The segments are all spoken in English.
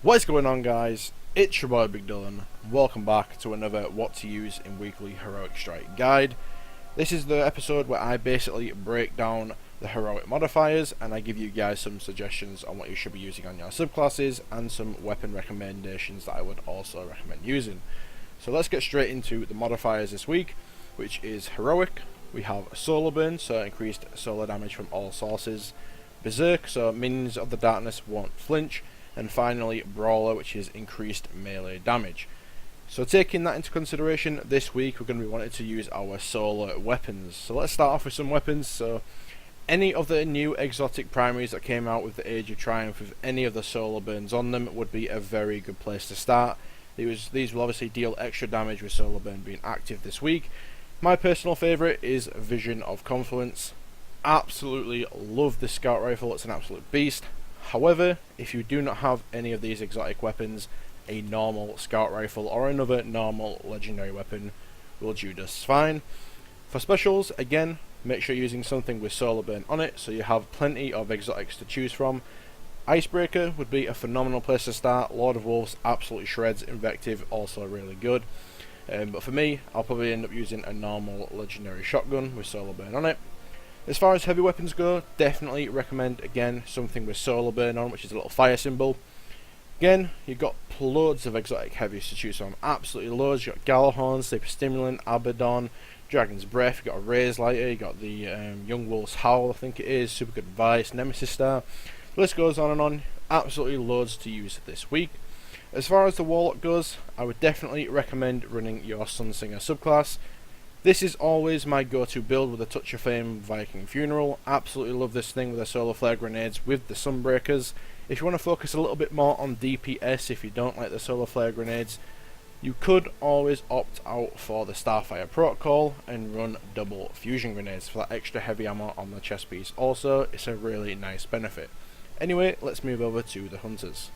What is going on, guys? It's your boy Big Dylan. Welcome back to another What to Use in Weekly Heroic Strike guide. This is the episode where I basically break down the heroic modifiers and I give you guys some suggestions on what you should be using on your subclasses and some weapon recommendations that I would also recommend using. So let's get straight into the modifiers this week, which is heroic. We have solar burn, so increased solar damage from all sources. Berserk, so minions of the darkness won't flinch. And finally, Brawler, which is increased melee damage. So taking that into consideration, this week we're going to be wanting to use our solar weapons. So let's start off with some weapons. So any of the new exotic primaries that came out with the Age of Triumph with any of the solar burns on them would be a very good place to start. These will obviously deal extra damage with solar burn being active this week. My personal favourite is Vision of Confluence. Absolutely love this scout rifle, it's an absolute beast. However, if you do not have any of these exotic weapons, a normal scout rifle or another normal legendary weapon will do just fine. For specials, again, make sure you're using something with solar burn on it so you have plenty of exotics to choose from. Icebreaker would be a phenomenal place to start. Lord of Wolves absolutely shreds. Invective also really good. But for me, I'll probably end up using a normal legendary shotgun with solar burn on it. As far as heavy weapons go, definitely recommend, again, something with solar burn on, which is a little fire symbol. Again, you've got loads of exotic heavies to choose from, absolutely loads. You've got Gallahorn, Sleeper Stimulant, Abaddon, Dragon's Breath, you've got a Raise Lighter, you've got the Young Wolf's Howl, I think it is, Super Good Advice, Nemesis Star. The list goes on and on, absolutely loads to use this week. As far as the Warlock goes, I would definitely recommend running your Sunsinger subclass. This is always my go-to build with a Touch of Fame Viking Funeral. Absolutely love this thing with the Solar Flare Grenades with the Sunbreakers. If you want to focus a little bit more on DPS, if you don't like the Solar Flare Grenades, you could always opt out for the Starfire Protocol and run double Fusion Grenades for that extra heavy ammo on the chest piece. Also, it's a really nice benefit. Anyway, let's move over to the Hunters.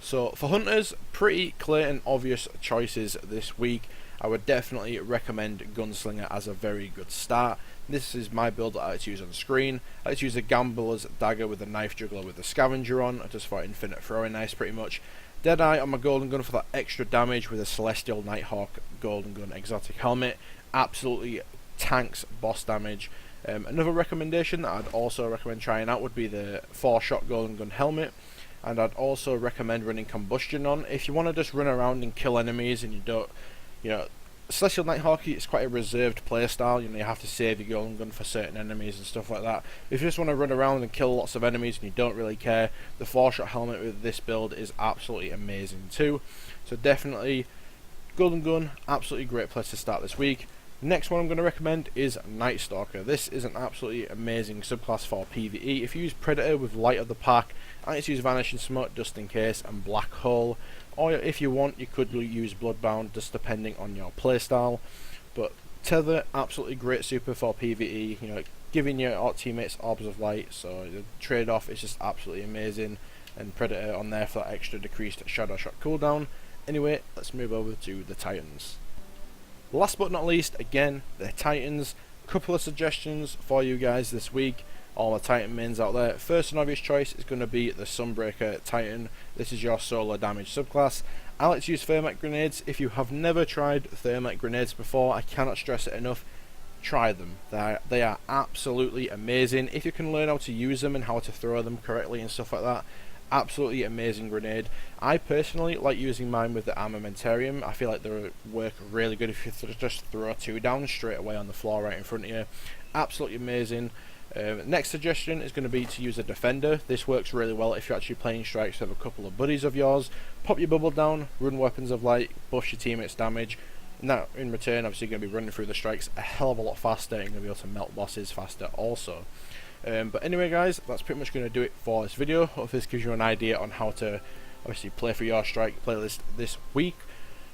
So for Hunters, pretty clear and obvious choices this week. I would definitely recommend Gunslinger as a very good start. This is my build that I like to use on screen. I like to use a Gambler's Dagger with a Knife Juggler with the Scavenger on, just for infinite throwing nice pretty much. Deadeye on my Golden Gun for that extra damage with a Celestial Nighthawk Golden Gun Exotic Helmet. Absolutely tanks boss damage. Another recommendation that I'd also recommend trying out would be the 4-shot Golden Gun Helmet. And I'd also recommend running Combustion on. If you want to just run around and kill enemies and you don't, Celestial Nighthawk is quite a reserved playstyle. You have to save your Golden Gun for certain enemies and stuff like that. If you just want to run around and kill lots of enemies and you don't really care, the 4-shot helmet with this build is absolutely amazing too. So definitely, Golden Gun, absolutely great place to start this week. The next one I'm going to recommend is Night Stalker. This is an absolutely amazing subclass for PvE. If you use Predator with Light of the Pack, I like to use Vanishing Smoke just in case and Black Hole. Or if you want, you could use Bloodbound, just depending on your playstyle. But Tether, absolutely great super for PvE. Giving your teammates Orbs of Light, so the trade-off is just absolutely amazing. And Predator on there for that extra decreased Shadow Shot cooldown. Anyway, let's move over to the Titans. Last but not least, again, the Titans. Couple of suggestions for you guys this week. All the Titan mains out there. First and obvious choice is going to be the Sunbreaker Titan. This is your solar damage subclass. I like to use Thermite Grenades. If you have never tried Thermite Grenades before, I cannot stress it enough. Try them. They are absolutely amazing. If you can learn how to use them and how to throw them correctly and stuff like that, absolutely amazing grenade. I personally like using mine with the Armamentarium. I feel like they work really good if you just throw 2 down straight away on the floor right in front of you. Absolutely amazing. Next suggestion is going to be to use a Defender. This works really well if you're actually playing strikes with a couple of buddies of yours. Pop your bubble down, run Weapons of Light, buff your teammates' damage, and that in return obviously you're going to be running through the strikes a hell of a lot faster and you're going to be able to melt bosses faster also. But anyway guys, that's pretty much going to do it for this video. Hope this gives you an idea on how to obviously play for your strike playlist this week.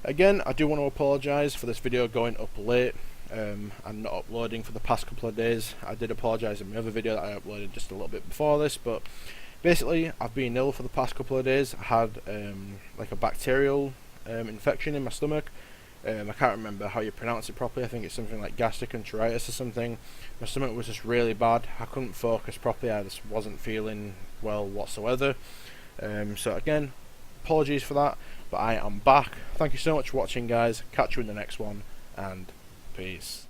Again, I do want to apologise for this video going up late and not uploading for the past couple of days. I did apologise in my other video that I uploaded just a little bit before this, but basically I've been ill for the past couple of days. I had like a bacterial infection in my stomach. I can't remember how you pronounce it properly. I think it's something like gastroenteritis or something. My stomach was just really bad. I couldn't focus properly. I just wasn't feeling well whatsoever. So again, apologies for that, but I am back. Thank you so much for watching, guys. Catch you in the next one, and peace.